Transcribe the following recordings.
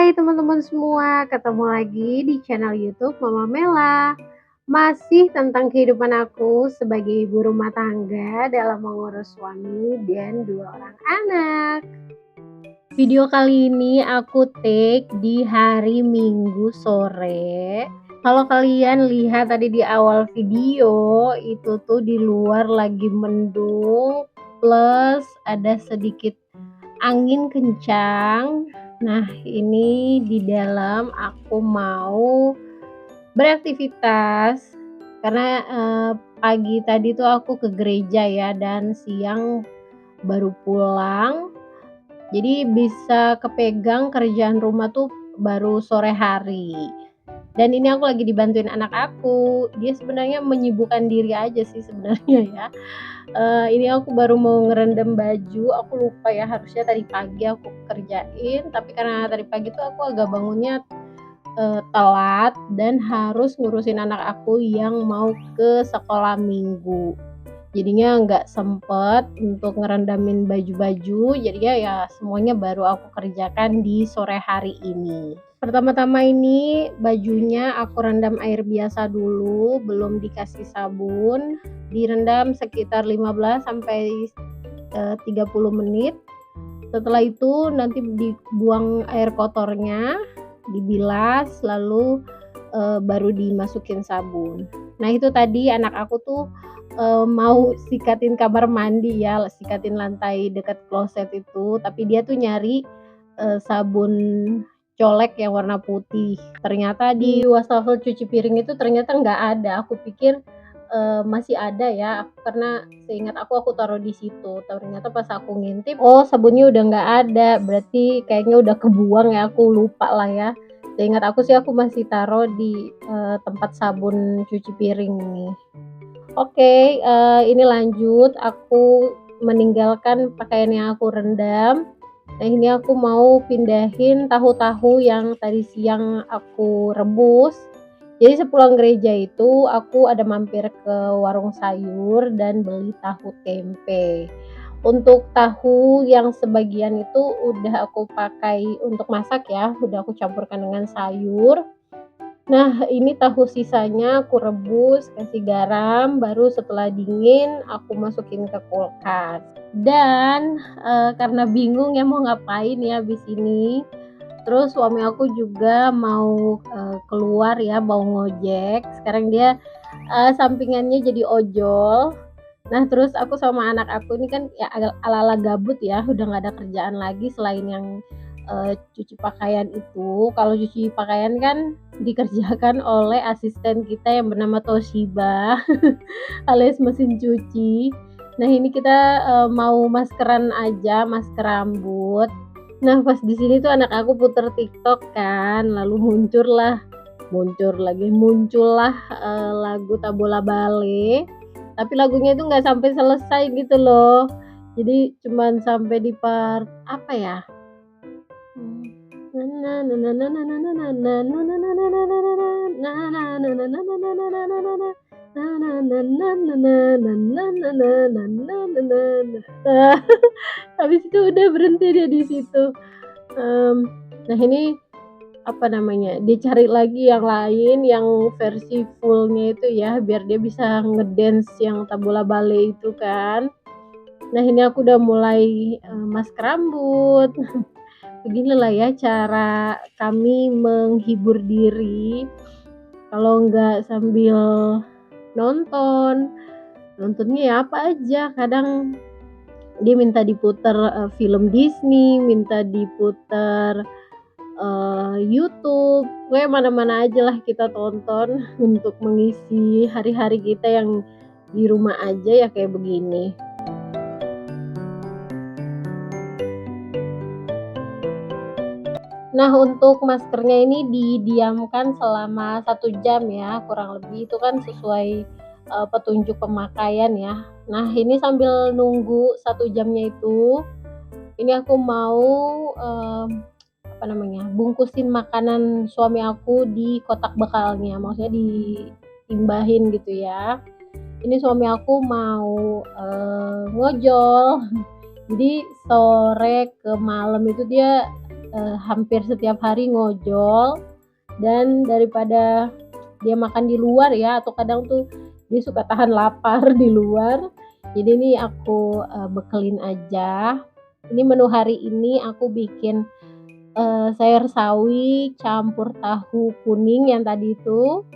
Hai teman-teman semua, ketemu lagi di channel YouTube Mama Mela. Masih tentang kehidupan aku sebagai ibu rumah tangga dalam mengurus suami dan 2 orang anak. Video kali ini aku take di hari Minggu sore. Kalau kalian lihat tadi di awal video, itu tuh di luar lagi mendung plus ada sedikit angin kencang. Nah, ini di dalam aku mau beraktivitas karena pagi tadi tuh aku ke gereja ya dan siang baru pulang. Jadi bisa kepegang kerjaan rumah tuh baru sore hari. Dan ini aku lagi dibantuin anak aku. Dia sebenarnya menyibukkan diri aja sih sebenarnya ya. Ini aku baru mau ngerendam baju, aku lupa ya harusnya tadi pagi aku kerjain, tapi karena tadi pagi tuh aku agak bangunnya telat dan harus ngurusin anak aku yang mau ke sekolah minggu. Jadinya nggak sempet untuk ngerendamin baju-baju, jadinya ya semuanya baru aku kerjakan di sore hari ini. Pertama-tama ini bajunya aku rendam air biasa dulu, belum dikasih sabun, direndam sekitar 15 sampai 30 menit. Setelah itu nanti dibuang air kotornya, dibilas lalu baru dimasukin sabun. Nah, itu tadi anak aku tuh mau sikatin kamar mandi ya, sikatin lantai dekat kloset itu, tapi dia tuh nyari sabun colek yang warna putih. Ternyata di wastafel cuci piring itu ternyata nggak ada. Aku pikir masih ada ya, karena seingat aku taruh di situ. Ternyata pas aku ngintip, oh sabunnya udah nggak ada. Berarti kayaknya udah kebuang ya, aku lupa lah ya. Seingat aku sih aku masih taruh di tempat sabun cuci piring nih. Oke, ini lanjut, aku meninggalkan pakaian yang aku rendam. Nah, ini aku mau pindahin tahu-tahu yang tadi siang aku rebus. Jadi sepulang gereja itu aku ada mampir ke warung sayur dan beli tahu tempe. Untuk tahu yang sebagian itu udah aku pakai untuk masak ya, udah aku campurkan dengan sayur. Nah, ini tahu sisanya aku rebus, kasih garam, baru setelah dingin aku masukin ke kulkas. Dan karena bingung ya mau ngapain ya habis ini, terus suami aku juga mau keluar ya, mau ngojek. Sekarang dia sampingannya jadi ojol. Nah, terus aku sama anak aku ini kan ya ala-ala gabut ya, udah nggak ada kerjaan lagi selain yang cuci pakaian itu. Kalau cuci pakaian kan dikerjakan oleh asisten kita yang bernama Toshiba alias mesin cuci. Nah, ini kita mau maskeran aja, masker rambut. Nah, pas di sini tuh anak aku puter TikTok kan, lalu muncullah lagu Tabola Bale. Tapi lagunya itu nggak sampai selesai gitu loh. Jadi cuman sampai di part apa ya? Habis itu udah berhenti dia di situ. Nah, ini apa namanya? Dia cari lagi yang lain yang versi fullnya itu ya, biar dia bisa ngedance yang Tabola Bale itu kan. Nah, ini aku udah mulai masker rambut. Beginilah ya cara kami menghibur diri kalau nggak sambil nontonnya ya apa aja. Kadang dia minta diputer film Disney, minta diputer YouTube, pokoknya mana-mana aja lah kita tonton untuk mengisi hari-hari kita yang di rumah aja ya kayak begini. Nah, untuk maskernya ini didiamkan selama 1 jam ya, kurang lebih itu kan sesuai petunjuk pemakaian ya. Nah, ini sambil nunggu 1 jamnya itu, ini aku mau bungkusin makanan suami aku di kotak bekalnya, maksudnya ditimbahin gitu ya. Ini suami aku mau ngojol, jadi sore ke malam itu dia hampir setiap hari ngojol, dan daripada dia makan di luar ya, atau kadang tuh dia suka tahan lapar di luar, jadi ini aku bekelin aja. Ini menu hari ini aku bikin sayur sawi campur tahu kuning yang tadi itu,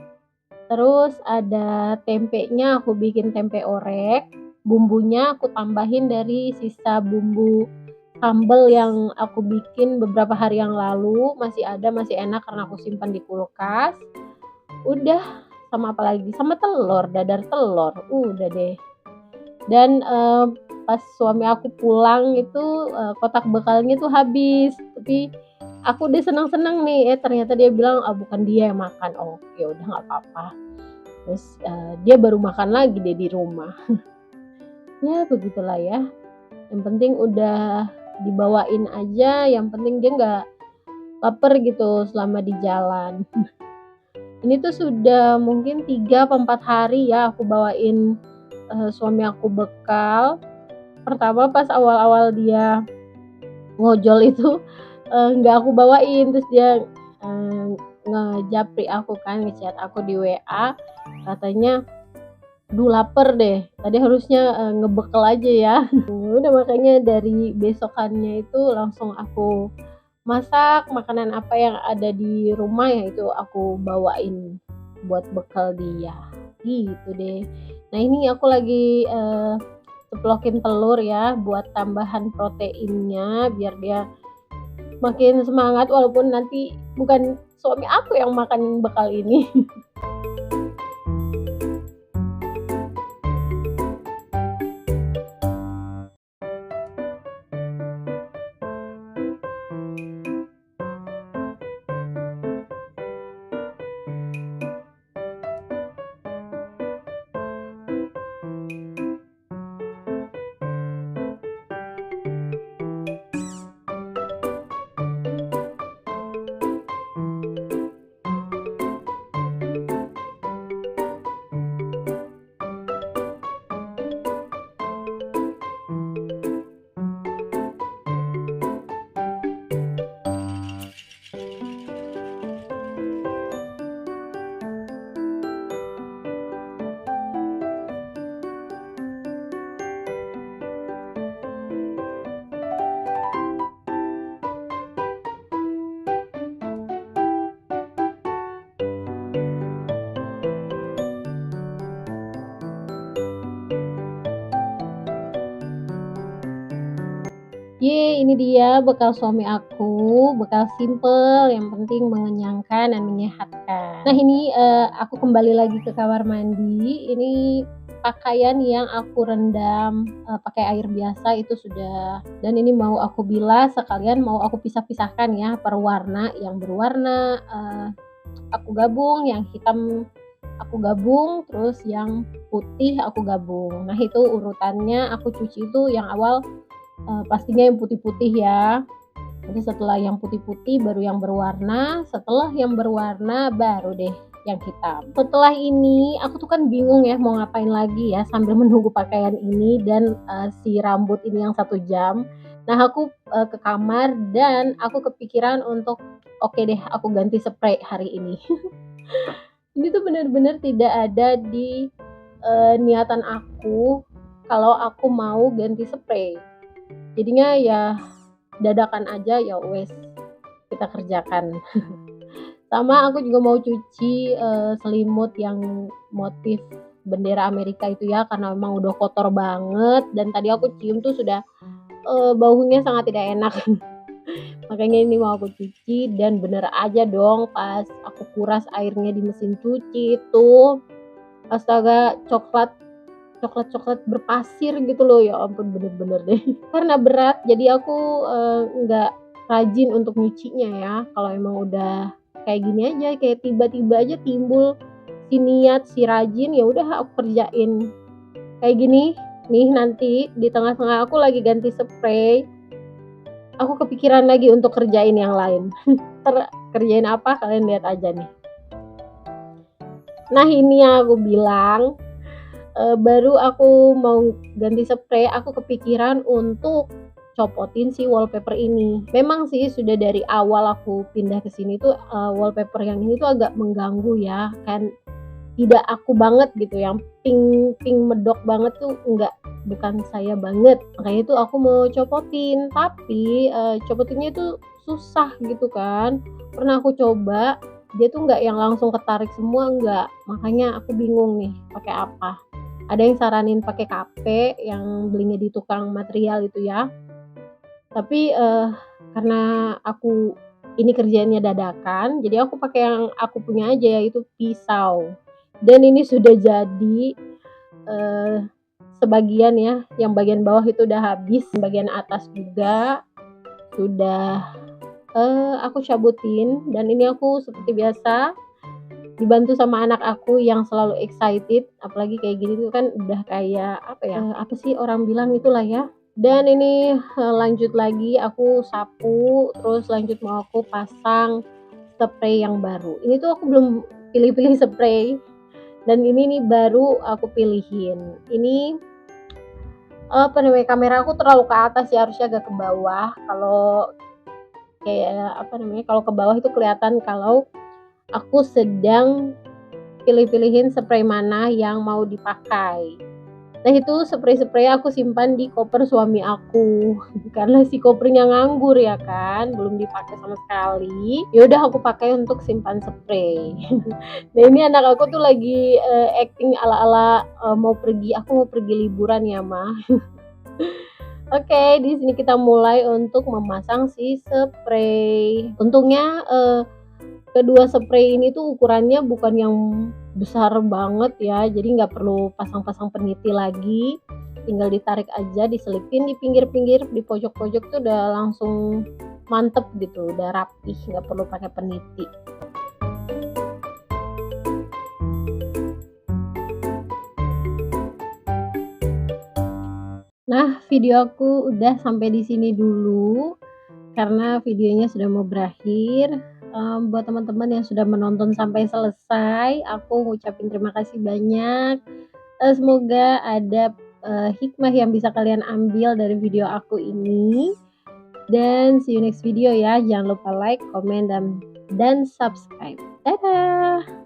terus ada tempenya, aku bikin tempe orek, bumbunya aku tambahin dari sisa bumbu sambal yang aku bikin beberapa hari yang lalu, masih ada, masih enak karena aku simpan di kulkas. Udah, sama apa lagi, sama telur, dadar telur, udah deh. Dan pas suami aku pulang itu kotak bekalnya tuh habis, tapi aku udah senang-senang nih, ternyata dia bilang, bukan dia yang makan. Oh, ya udah nggak apa-apa. Terus dia baru makan lagi deh di rumah. Ya begitulah ya, yang penting udah dibawain aja, yang penting dia nggak lapar gitu selama di jalan. Ini tuh sudah mungkin 3 apa 4 hari ya aku bawain suami aku bekal. Pertama pas awal-awal dia ngojol itu nggak aku bawain, terus dia ngejapri aku kan, nge-chat aku di WA, katanya, "Aduh laper deh, tadi harusnya ngebekel aja ya." Udah makanya dari besokannya itu langsung aku masak makanan apa yang ada di rumah, ya itu aku bawain buat bekal dia, gitu deh. Nah ini aku lagi ceplokin telur ya buat tambahan proteinnya biar dia makin semangat, walaupun nanti bukan suami aku yang makan bekal ini. Ini dia bekal suami aku, bekal simple yang penting mengenyangkan dan menyehatkan. Nah ini, aku kembali lagi ke kamar mandi, ini pakaian yang aku rendam pakai air biasa itu sudah, dan ini mau aku bilas sekalian mau aku pisah-pisahkan ya per warna, yang berwarna aku gabung, yang hitam aku gabung, terus yang putih aku gabung. Nah itu urutannya aku cuci itu yang awal pastinya yang putih-putih ya. Jadi setelah yang putih-putih baru yang berwarna, setelah yang berwarna baru deh yang hitam. Setelah ini aku tuh kan bingung ya mau ngapain lagi ya sambil menunggu pakaian ini dan si rambut ini yang 1 jam. Nah aku ke kamar dan aku kepikiran untuk oke deh aku ganti spray hari ini. Ini tuh benar-benar tidak ada di niatan aku kalau aku mau ganti spray. Jadinya ya dadakan aja, ya wes kita kerjakan. Sama aku juga mau cuci selimut yang motif bendera Amerika itu ya, karena memang udah kotor banget dan tadi aku cium tuh sudah baunya sangat tidak enak. Makanya ini mau aku cuci dan bener aja dong pas aku kuras airnya di mesin cuci itu, astaga coklat berpasir gitu loh, ya ampun bener-bener deh. Karena berat jadi aku nggak rajin untuk nyucinya ya, kalau emang udah kayak gini aja, kayak tiba-tiba aja timbul si niat, si rajin, ya udah aku kerjain. Kayak gini nih nanti di tengah-tengah aku lagi ganti spray, aku kepikiran lagi untuk kerjain yang lain. Kerjain apa kalian lihat aja nih. Nah ini yang aku bilang, baru aku mau ganti spray, aku kepikiran untuk copotin si wallpaper ini. Memang sih sudah dari awal aku pindah ke sini tuh, wallpaper yang ini tuh agak mengganggu ya, kan tidak aku banget gitu, yang pink pink medok banget tuh enggak, bukan saya banget. Makanya itu aku mau copotin, tapi, copotinnya itu susah gitu kan. Pernah aku coba, dia tuh enggak yang langsung ketarik semua, enggak. Makanya aku bingung nih pakai apa. Ada yang saranin pakai KP yang belinya di tukang material itu ya. Tapi, karena aku ini kerjaannya dadakan, jadi aku pakai yang aku punya aja, yaitu pisau. Dan ini sudah jadi, eee, sebagian ya, yang bagian bawah itu udah habis, bagian atas juga sudah, aku cabutin, dan ini aku seperti biasa dibantu sama anak aku yang selalu excited, apalagi kayak gini tuh kan udah kayak apa ya, apa sih orang bilang itulah ya. Dan ini, lanjut lagi aku sapu, terus lanjut mau aku pasang spray yang baru. Ini tuh aku belum pilih-pilih spray, dan ini nih baru aku pilihin. Ini, apa namanya, kamera aku terlalu ke atas ya, harusnya agak ke bawah. Kalau kayak apa namanya, kalau ke bawah itu kelihatan kalau aku sedang pilih-pilihin spray mana yang mau dipakai. Nah itu spray-spray aku simpan di koper suami aku, karena si kopernya nganggur ya kan, belum dipakai sama sekali. Ya udah aku pakai untuk simpan spray. Nah ini anak aku tuh lagi, acting ala-ala, aku mau pergi liburan ya Mah. Oke, di sini kita mulai untuk memasang si spray. Untungnya, kedua spray ini tuh ukurannya bukan yang besar banget ya, jadi nggak perlu pasang-pasang peniti lagi, tinggal ditarik aja, diselipin di pinggir-pinggir, di pojok-pojok tuh udah langsung mantep gitu, udah rapih, nggak perlu pakai peniti. Nah, video aku udah sampai di sini dulu, karena videonya sudah mau berakhir. Buat teman-teman yang sudah menonton sampai selesai, aku ngucapin terima kasih banyak. Semoga ada, hikmah yang bisa kalian ambil dari video aku ini, dan see you next video ya. Jangan lupa like, comment, dan subscribe. Dadah.